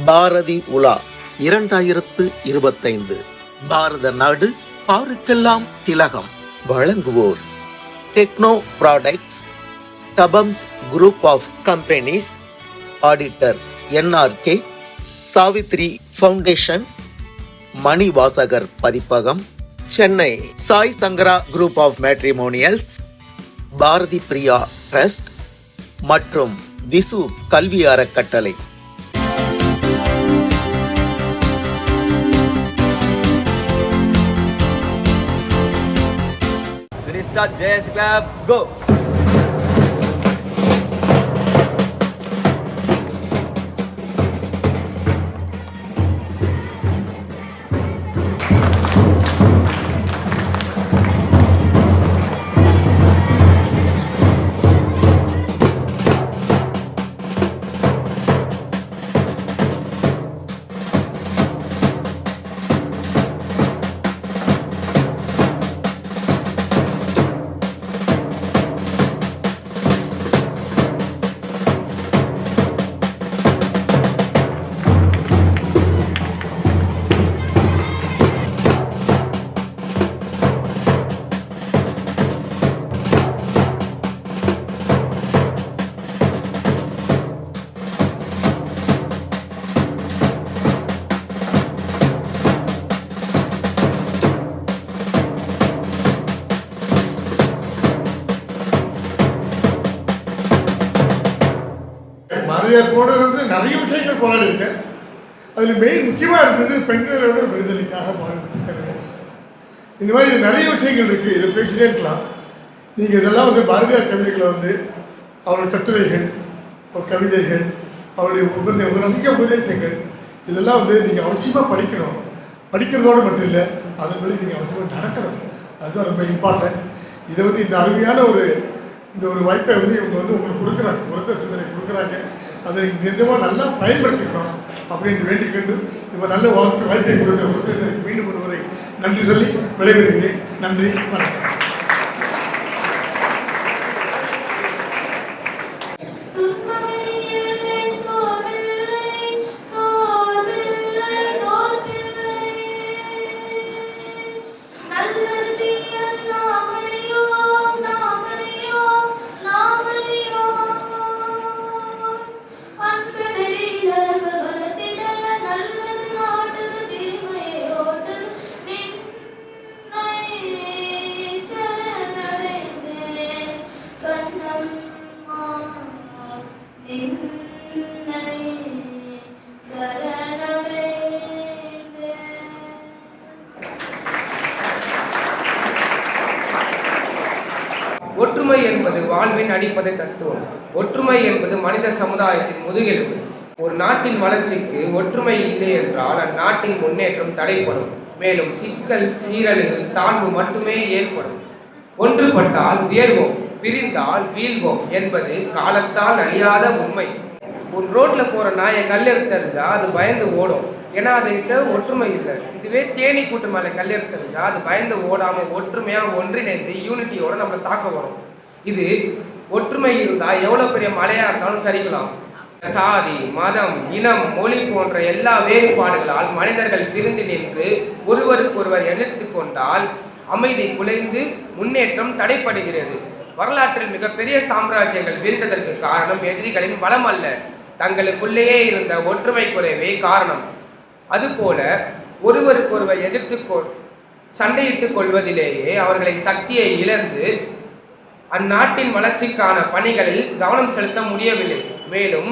பாரதி உலா 2025 பாரத நாடு பாருக்கெல்லாம் திலகம். வழங்குவோர் டெக்னோ ப்ராடக்ட்ஸ், தபம்ஸ் group of companies, auditor NRK, Savitri foundation, Manivasagar Pathippagam, Chennai Sai Sankara group of matrimonials, Bharathi Priya trust மற்றும் விசு கல்வி அறக்கட்டளை. JS Club, go! பாரதியார் கூட இருந்து நிறைய விஷயங்கள் போராடி இருக்கேன். அதில் மெயின் முக்கியமாக இருந்தது பெண்களோட விடுதலைக்காக பாடுபட்டிருக்கிறது. இந்த மாதிரி நிறைய விஷயங்கள் இருக்குது, இதை பேசிட்டே இருக்கலாம். நீங்கள் இதெல்லாம் வந்து பாரதியார் கவிதைகளை வந்து அவருடைய கட்டுரைகள், அவர் கவிதைகள், அவருடைய நிறைய உபதேசங்கள் இதெல்லாம் வந்து நீங்கள் அவசியமாக படிக்கணும். படிக்கிறதோடு மட்டும் இல்லை, அதன்படி நீங்கள் அவசியமாக நடக்கணும். அதுதான் ரொம்ப இம்பார்ட்டன்ட். இதை வந்து இந்த அருமையான இந்த ஒரு வாய்ப்பை வந்து இவங்க வந்து உங்களுக்கு கொடுக்குறாங்க, உரத்த சிந்தனை கொடுக்குறாங்க. அதை நிஜமாக நல்லா பயன்படுத்திக்கணும் அப்படின்னு வேண்டிக்கொண்டு இப்போ நல்ல வாய்ப்பை கொடுத்த உரத்த சிந்தனைக்கு மீண்டும் ஒருவரை நன்றி சொல்லி விடைபெறுகிறேன். நன்றி, வணக்கம். ஒற்றுமை என்பது வாழ்வின் அடிப்படை தத்துவம். ஒற்றுமை என்பது மனித சமுதாயத்தின் முதுகெலும்பு. ஒரு நாட்டின் வளர்ச்சிக்கு ஒற்றுமை இல்லை என்றால் அந்நாட்டின் முன்னேற்றம் தடைப்படும். மேலும் சிக்கல், சீரழிவு, தாழ்வு மட்டுமே ஏற்படும். ஒன்றுபட்டால் உயர்வோம், பிரிந்தால் வீழ்வோம் என்பது காலத்தால் அழியாத உண்மை. ஒரு ரோட்ல போற நாயை கல்லெடுத்தறிஞ்சா அது பயந்து ஓடும், ஏன்னா அதுகிட்ட ஒற்றுமை இல்லை. இதுவே தேனி கூட்டு மேலே கல்லெடுத்தறிஞ்சா அது பயந்து ஓடாம ஒற்றுமையா ஒன்றிணைந்து யூனிட்டியோட நம்மளை தாக்க வரும். இது ஒற்றுமை இருந்தா எவ்வளவு பெரிய மலையா இருந்தாலும் சரிக்கலாம். சாதி, மதம், இனம், மொழி போன்ற எல்லா வேறுபாடுகளால் மனிதர்கள் பிரிந்து நின்று ஒருவருக்கொருவர் எதிர்த்து கொண்டால் அமைதி குலைந்து முன்னேற்றம் தடைப்படுகிறது. வரலாற்றில் மிகப்பெரிய சாம்ராஜ்யங்கள் வீழ்ந்ததற்கு காரணம் எதிரிகளின் பலம் அல்ல, தங்களுக்குள்ளேயே இருந்த ஒற்றுமை குறைவே காரணம். அதுபோல ஒருவருக்கொருவர் எதிர்த்து சண்டையிட்டுக் கொள்வதிலேயே அவர்களின் சக்தியை இழந்து அந்நாட்டின் வளர்ச்சிக்கான பணிகளில் கவனம் செலுத்த முடியவில்லை. மேலும்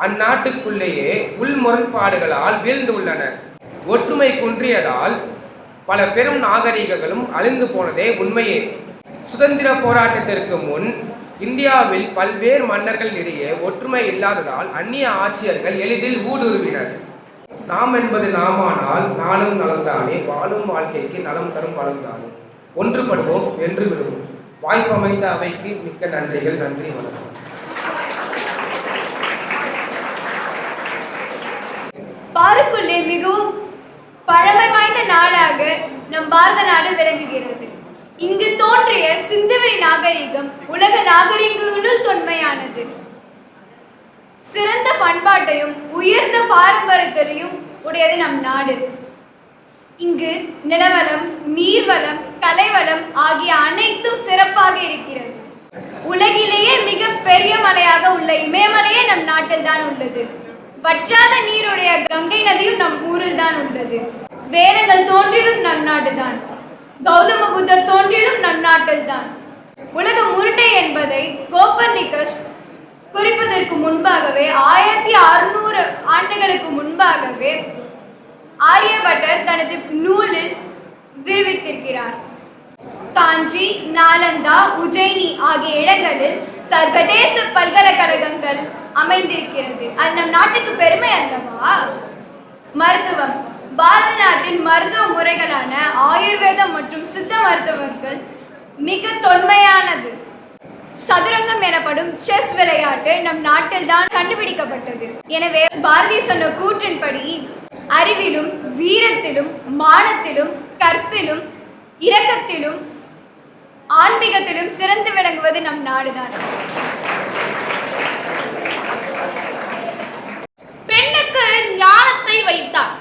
அந்நாட்டுக்குள்ளேயே உள் முரண்பாடுகளால் வீழ்ந்து உள்ளன. ஒற்றுமை குன்றியதால் பல பெரும் நாகரிகங்களும் அழிந்து போனதே உண்மையே. சுதந்திர போராட்டத்திற்கு முன் இந்தியாவில் பல்வேறு மன்னர்கள் இடையே ஒற்றுமை இல்லாததால் அந்நிய ஆட்சியர்கள் எளிதில் ஊடுருவினர். நாம் என்பது நாமானால் நாளும் நலம்தானே, வாழும் வாழ்க்கைக்கு நலம் தரும் வளம்தானே. ஒன்றுபடுவோம், வென்று விடுவோம். வாய்ப்பு அமைந்த அவைக்கு மிக்க நன்றிகள். நன்றி, வணக்கம். பாருக்குள்ளே மிகவும் பழமை வாய்ந்த நாடாக நம் பாரத நாடு விளங்குகிறது. இங்கு தோன்றிய சிந்துவெளி நாகரிகம் உலக நாகரிகங்களுள் தொன்மையானது. சிறந்த பண்பாட்டையும் உயர்ந்த பாரம்பரியத்தையும் உடையது நம் நாடு. இங்கு நிலவளம், நீர்வளம், கலைவளம் ஆகிய அனைத்தும் சிறப்பாக இருக்கிறது. உலகிலேயே மிக பெரிய மலையாக உள்ள இமயமலையே நம் நாட்டில் தான் உள்ளது. வற்றாத நீருடைய கங்கை நதியும் நம் ஊரில் தான் உள்ளது. வேதங்கள் தோன்றியதும் நம் நாடுதான். கௌதம புத்தர் தோன்றியதும் நம் நாட்டில் தான். உலகம் உருண்டை என்பதை கோப்பர்னிக்கஸ் குறிப்பதற்கு முன்பாகவே 1600 ஆண்டுகளுக்கு முன்பாகவே ஆரியபட்டர் தனது நூலில் விரிவித்திருக்கிறார். காஞ்சி, நாலந்தா, உஜ்ஜயினி ஆகிய இடங்களில் சர்வதேச பல்கலைக்கழகங்கள் அமைந்திருக்கிறது. அது நம் நாட்டுக்கு பெருமை அல்லவா? மருத்துவம். பாரத நாட்டின் மருத்துவ முறைகளான ஆயுர்வேதம் மற்றும் சித்த மருத்துவங்கள் மிக தொன்மையானது. சதுரங்கம் எனப்படும் செஸ் விளையாட்டு நம் நாட்டில் தான் கண்டுபிடிக்கப்பட்டது. எனவே பாரதி சொன்ன கூற்றின்படி அறிவிலும் வீரத்திலும் மானத்திலும் கற்பிலும் இரக்கத்திலும் ஆன்மீகத்திலும் சிறந்து விளங்குவது நம் நாடுதான். பெண்ணுக்கு ஞானத்தை வைத்தார்.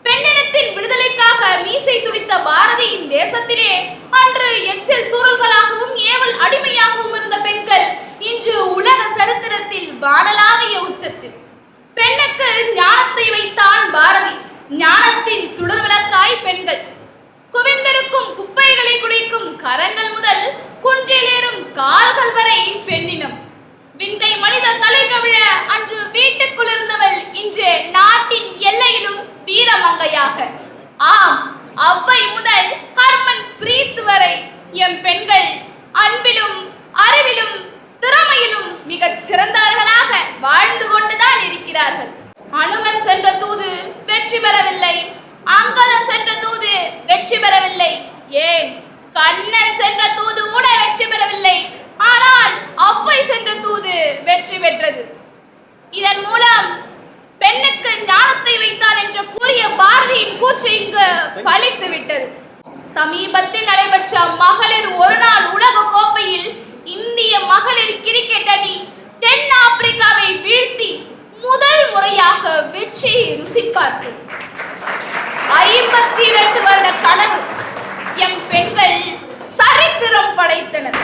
பெண்ணினத்தின் விடுதலைக்காக மீசை துடித்த பாரதியின் தேசத்திலே அன்று எச்சில் தூறல்களாகவும் ஏவல் அடிமையாகவும் இருந்த பெண்கள் இன்று உலக சரித்திரத்தில் வானலாவிய உச்சத்தில். பெண்ணுக்கு ஞானத்தை வைத்தான் பாரதி. ஞானத்தின் சுடர் விளக்காய் பெண்கள். குவிந்திருக்கும் குப்பைகளை குடிக்கும் கரங்கள் முதல் குன்றிலேறும் கால்கள் வரை பெண்ணினம். விந்தை மனித தலை கவிழ அன்று வீட்டுக்குள் இருந்தவள் இன்று நாட்டின் எல்லையிலும் வீரமங்கையாக. ஆம், அவ்வை முதல் ஹர்மன் பிரீத் வரை எம் பெண்கள் அன்பிலும் அறிவிலும் திறமையிலும் மிகச் சிறந்தவர்களாக வாழ்ந்து கொண்டுதான் இருக்கிறார்கள். அனுமன் சென்ற தூது வெற்றி பெறவில்லை. அங்கதன் சென்ற தூது வெற்றி பெறவில்லை. ஏன், கண்ணன் சென்ற தூது கூட வெற்றி பெறவில்லை. ஆனால் அவ்வை சென்ற தூது வெற்றி பெற்றது. இதன் மூலம் பெண்ணுக்கு ஞானத்தை வைத்தால் என்று கூறிய பாரதியின் கூற்று இங்கு பலித்து விட்டது. சமீபத்தில் நடைபெற்ற மகளிர் ஒருநாள் உலக கோப்பையில் இந்திய மகளிர் கிரிக்கெட் அணி தென் ஆப்பிரிக்காவை வீழ்த்தி முதல் முறையாக வெற்றியை ருசி பார்த்தது. 52 வருட கனவு எம் பெண்கள் சரித்திரம் படைத்தனர்.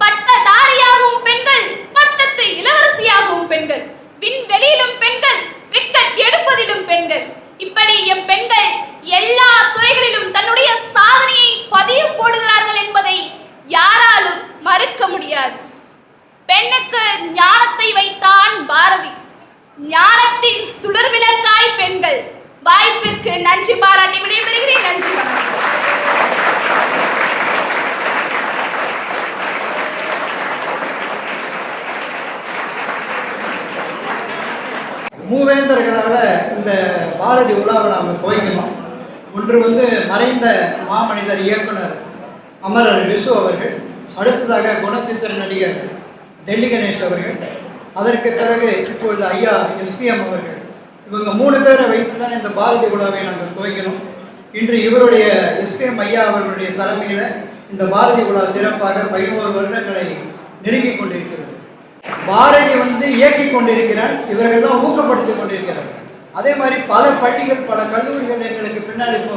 பட்டதாரியாகவும் பெண்கள், பட்டத்து இளவரசியாகவும் பெண்கள், விண்வெளியிலும் பெண்கள், விக்கெட் எடுப்பதிலும் பெண்கள். இப்படி எம் பெண்கள் எல்லா துறைகளிலும் தன்னுடைய சாதனையை பதிவு போடுகிறார்கள் என்பதை யாராலும் மறுக்க முடியாது. பெண்ணுக்கு ஞானத்தை வைத்தான் பாரதி. ஞானத்தின் சுடர் விளக்காய் பெண்கள். வாய்ப்பிற்கு நன்றி பாராட்டி விடைபெறுகிறேன். நன்றி. மூவேந்தர்களால் இந்த பாரதி உலாவை நாம் துவங்கினோம். ஒன்று மறைந்த மாமனிதர் இயக்குனர் அமரர் விசு அவர்கள், அடுத்ததாக குணச்சித்திர நடிகர் டெல்லி கணேஷ் அவர்கள், அதற்கு பிறகு இப்பொழுது ஐயா SPM அவர்கள். இவங்க 3 பேரை வைத்து தான் இந்த பாரதி உலாவை நாங்கள் துவங்கினோம். இன்று இவருடைய SPM ஐயா அவர்களுடைய தலைமையில் இந்த பாரதி உலா சிறப்பாக 11 வருடங்களை நெருங்கி கொண்டிருக்கிறது. பாரதி இயக்கி கொண்டிருக்கிறார், இவர்கள் தான் ஊக்கப்படுத்தி கொண்டிருக்கிறார்கள். அதே மாதிரி பல பள்ளிகள், பல கல்லூரிகள் எங்களுக்கு பின்னாடி இப்போ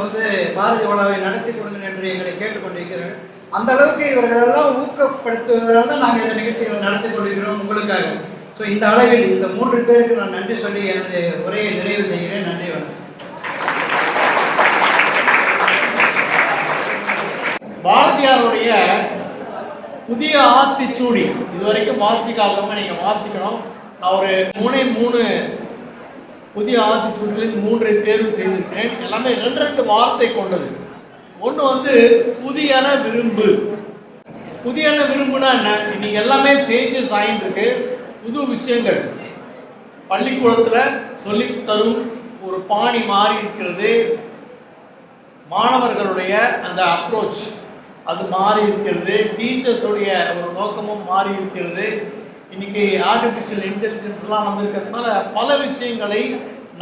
பாரதி உலாவை நடத்தி கொடுங்க என்று எங்களை கேட்டுக்கொண்டிருக்கிறார்கள். அந்த அளவுக்கு இவர்களெல்லாம் ஊக்கப்படுத்துவதால் தான் நாங்கள் இந்த நிகழ்ச்சிகளை நடத்தி கொண்டிருக்கிறோம் உங்களுக்காக. ஸோ இந்த அளவில் இந்த 3 பேருக்கு நான் நன்றி சொல்லி எனது உரையை நிறைவு செய்கிறேன். நன்றி, வணக்கம். பாரதியாருடைய புதிய ஆத்திச்சூடி இதுவரைக்கும் வாசிக்காதவங்க நீங்கள் வாசிக்கணும். நான் ஒரு 3 புதிய ஆத்திச்சூடிகளில் 3 தேர்வு செய்திருக்கிறேன். எல்லாமே 2 வார்த்தை கொண்டது. ஒன்று புதியன விரும்பு. புதியன விரும்புனா என்ன? இன்னைக்கு எல்லாமே சேஞ்சஸ் ஆகிட்டு இருக்கு. புது விஷயங்கள் பள்ளிக்கூடத்தில் சொல்லித்தரும் ஒரு பாணி மாறி இருக்கிறது. மாணவர்களுடைய அந்த அப்ரோச் அது மாறி இருக்கிறது. டீச்சர்ஸுடைய ஒரு நோக்கமும் மாறி இருக்கிறது. இன்னைக்கு ஆர்டிஃபிஷியல் இன்டெலிஜென்ஸ்லாம் வந்திருக்கிறதுனால பல விஷயங்களை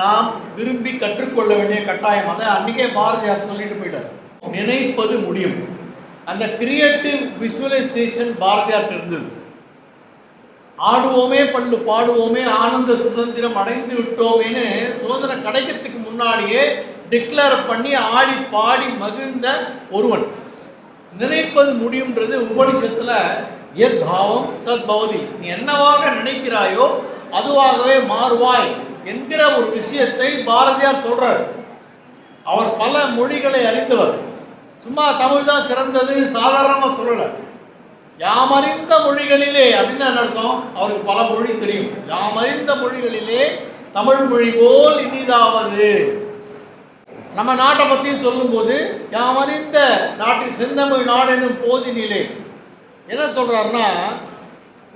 நாம் விரும்பி கற்றுக்கொள்ள வேண்டிய கட்டாயம். அதை அன்றைக்கே பாரதியார் சொல்லிட்டு போயிட்டார், நினைப்பது முடியும். அந்த கிரியேட்டிவ் விஷுவலைசேஷன் பாரதியாருக்கு இருந்தது. ஆடுவோமே பல்லு பாடுவோமே ஆனந்த சுதந்திரம் அடைந்து விட்டோமேன்னு சுதந்திரம் கிடைக்கிறதுக்கு முன்னாடியே டிக்ளேர் பண்ணி ஆடி பாடி மகிழ்ந்த ஒருவன். நினைப்பது முடியும்ன்றது உபனிஷத்துல எத் பாவம் தத் பவதி, நீ என்னவாக நினைக்கிறாயோ அதுவாகவே மாறுவாய் என்கிற ஒரு விஷயத்தை பாரதியார் சொல்றார். அவர் பல மொழிகளை அறிந்தவர், சும்மா தமிழ் தான் சிறந்ததுன்னு சாதாரணமாக சொல்லலை. யாமறிந்த மொழிகளிலே அப்படின்னு அர்த்தம். அவருக்கு பல மொழி தெரியும். யாமறிந்த மொழிகளிலே தமிழ் மொழி போல் இனிதாவது. நம்ம நாட்டை பற்றி சொல்லும்போது யாமறிந்த நாட்டில் செந்தமிழ் நாடு என்னும் போதினிலே என்ன சொல்றாருன்னா,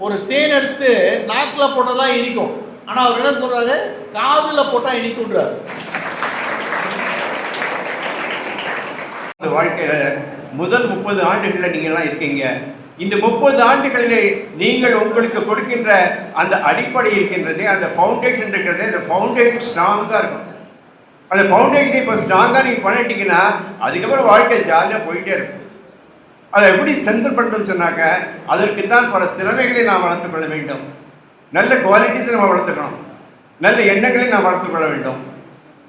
ஒரு தேன் எடுத்து நாக்கில் போட்டால் தான் இனிக்கும், ஆனால் அவர் என்ன சொல்றாரு, காதில் போட்டால் இனிக்குன்றார். வாழ்க்கையில முதல் 30 ஆண்டுகளில் நீங்கள்லாம் இருக்கீங்க. இந்த 30 ஆண்டுகளிலே நீங்கள் உங்களுக்கு கொடுக்கின்ற அந்த அடிப்படை இருக்கின்றதே, அந்த ஃபவுண்டேஷன் இருக்கிறதே, அந்த ஃபவுண்டேஷன் ஸ்ட்ராங்காக இருக்கும். அந்த ஃபவுண்டேஷன் இப்போ ஸ்ட்ராங்காக நீங்கள் பண்ணிட்டீங்கன்னா அதுக்கப்புறம் வாழ்க்கை ஜாலியாக போயிட்டே இருக்கும். அதை எப்படி ஸ்ட்ரென்தன் பண்ணணும்னு சொன்னாக்க அதற்கு தான் பல திறமைகளை நாம் வளர்த்துக்கொள்ள வேண்டும். நல்ல குவாலிட்டிஸை நம்ம வளர்த்துக்கணும். நல்ல எண்ணங்களை நாம் வளர்த்துக்கொள்ள வேண்டும்.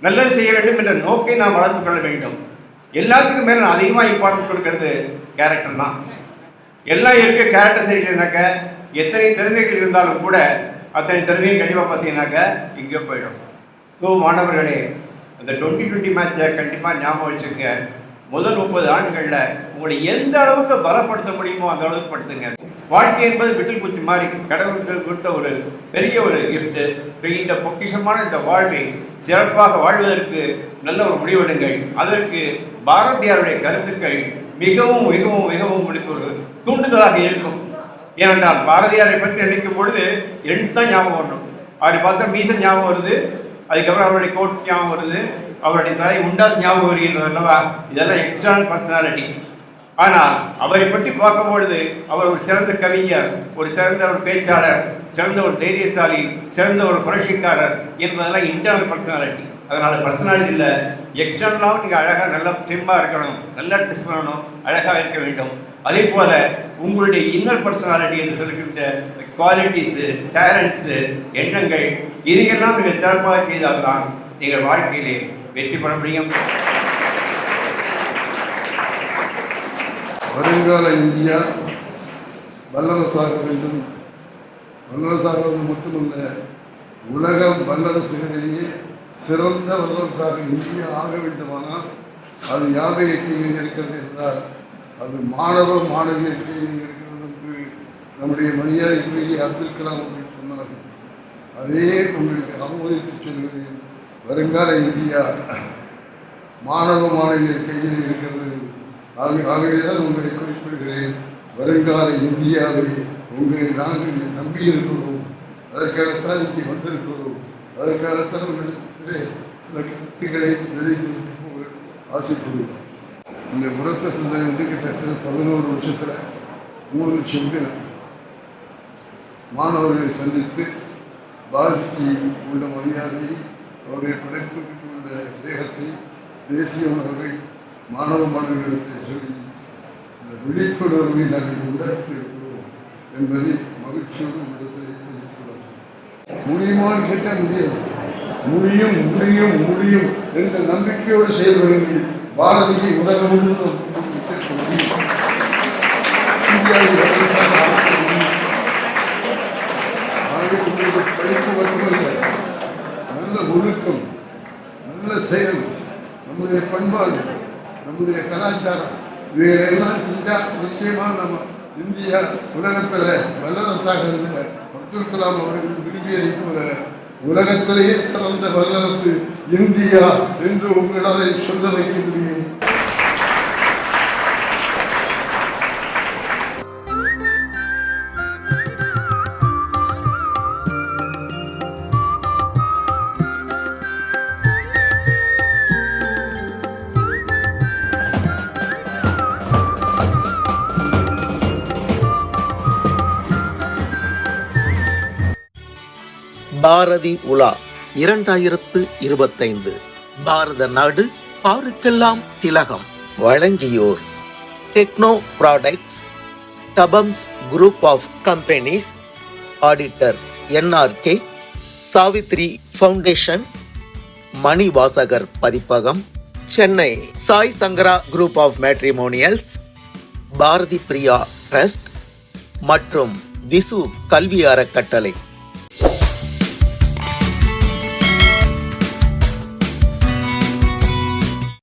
நல்லது செய்ய வேண்டும் என்ற நோக்கை நாம் வளர்த்துக்கொள்ள வேண்டும். எல்லாத்துக்கும் மேலே நான் அதிகமாக இம்பார்ட்டன்ஸ் கொடுக்கறது கேரக்டர் தான். எல்லாம் இருக்க கேரக்டர் சரியில்லைனாக்க எத்தனை திறமைகள் இருந்தாலும் கூட அத்தனை திறமையும் கண்டிப்பாக பார்த்தீங்கன்னாக்க இங்கே போயிடும். ஸோ மாணவர்களே, அந்த 2020 மேட்சை கண்டிப்பாக ஞாபகம் வச்சுங்க. முதல் 30 ஆண்டுகளில் உங்களை எந்த அளவுக்கு பலப்படுத்த முடியுமோ அந்த அளவுக்கு படுத்துங்க. வாழ்க்கை என்பது விட்டில் பூச்சி மாதிரி கடவுள்கள் கொடுத்த ஒரு பெரிய ஒரு கிஃப்ட்டு. இந்த பொக்கிஷமான இந்த வாழ்வை சிறப்பாக வாழ்வதற்கு நல்ல ஒரு முடிவெடுங்கள். அதற்கு பாரதியாருடைய கருத்துக்கள் மிகவும் மிகவும் மிகவும் உங்களுக்கு ஒரு தூண்டுதலாக இருக்கும். ஏனென்றால் பாரதியாரை பற்றி நினைக்கும் பொழுது 2 தான் ஞாபகம் வரணும். அப்படி பார்த்தா மீசன் ஞாபகம் வருது, அதுக்கப்புறம் அவருடைய கோட் ஞாபகம் வருது, அவருடைய தலை உண்டாஸ் ஞாபகம் வருகின்றது அல்லவா. இதெல்லாம் எக்ஸ்டர்னல் பர்சனாலிட்டி. ஆனால் அவரை பற்றி பார்க்கும்பொழுது அவர் ஒரு சிறந்த கவிஞர், ஒரு சிறந்த ஒரு பேச்சாளர், சிறந்த ஒரு தைரியசாலி, சிறந்த ஒரு புரட்சிக்காரர் என்பதெல்லாம் இன்டர்னல் பர்சனாலிட்டி. அதனால் பர்சனாலிட்டி இல்லை, எக்ஸ்டர்னலாகவும் நீங்கள் அழகாக நல்லா ட்ரிம்மாக இருக்கணும், நல்லா ட்ரெஸ் பண்ணணும், அழகாக இருக்க வேண்டும். அதே போல் உங்களுடைய இன்னர் பர்சனாலிட்டி என்று சொல்லிக்கிட்ட குவாலிட்டிஸு, டேலண்ட்ஸு, எண்ணங்கள் இதையெல்லாம் நீங்கள் சிறப்பாக செய்தால்தான் நீங்கள் வாழ்க்கையிலே வெற்றி பெற முடியும். வருங்கால இந்தியா வல்லரசாக வேண்டும். வல்லரசாகிறது மட்டுமல்ல, உலக வல்லரசுகளிலேயே சிறந்த வல்லரசாக இந்தியா ஆக வேண்டுமானால் அது யாருடைய கையில் இருக்கிறது என்றால் அது மாணவ மாணவியர் கையில் இருக்கிறது என்று நம்முடைய மரியாதைக்குரிய அப்துல் கலாம் அவர்கள் சொன்னார்கள். அதே உங்களுக்கு ஆமோதித்து சொல்கிறேன். வருங்கால இந்தியா மாணவ மாணவியர் கையில் இருக்கிறது. ஆகவேதான் உங்களை குறிப்பிடுகிறேன். வருங்கால இந்தியாவை உங்களை நாங்கள் நம்பி இருக்கிறோம். அதற்காகத்தான் இங்கே வந்திருக்கிறோம். அதற்காகத்தான் உங்களிடத்திலே சில கருத்துக்களை விதைத்து போக ஆசைப்படுவோம். இந்த உரத்த சிந்தனை வந்து கிட்டத்தட்ட 11 வருஷத்தில் 3 லட்சம் பேர் மாணவர்களை சந்தித்து பாரதிக்கு உள்ள மரியாதையை, அவருடைய படைப்புக்கு உள்ள வேகத்தை, தேசிய உணர்வை மாணவ மாணவர்களுக்கு சொல்லி இந்த விழிப்புணர்வை நாங்கள் உண்டாக்கி இருக்கிறோம் என்பதை மகிழ்ச்சியோடு உங்களிடத்தில் தெரிவித்துள்ளார். முடியுமான்னு கேட்டால் முடியாது. முடியும் முடியும் முடியும் என்ற நம்பிக்கையோடு செயல்படுங்கள். பாரதியை உலகம் முழுவதும் படிப்பு மட்டுமல்ல, நல்ல ஒழுக்கம், நல்ல செயல், நம்முடைய பண்பாடு, நம்முடைய கலாச்சாரம் இவைகளெல்லாம் செஞ்சால் நிச்சயமாக நம்ம இந்தியா உலகத்தில் வல்லரசாக இருந்த அப்துல் கலாம் அவர்கள் விரும்பியதை போல உலகத்திலேயே சிறந்த வல்லரசு இந்தியா என்று உங்களால் சொல்ல வைக்க முடியும். பாரதி உலா 2025 பாரத நாடு பாருக்கெல்லாம் திலகம் வழங்கியோர் டெக்னோ ப்ராடக்ட்ஸ், தபம்ஸ் group of companies, auditor NRK, Savitri foundation, Manivasagar Pathippagam, Chennai Sai Sankara group of matrimonials, Bharathi Priya trust மற்றும் விசு கல்வி அறக்கட்டளை.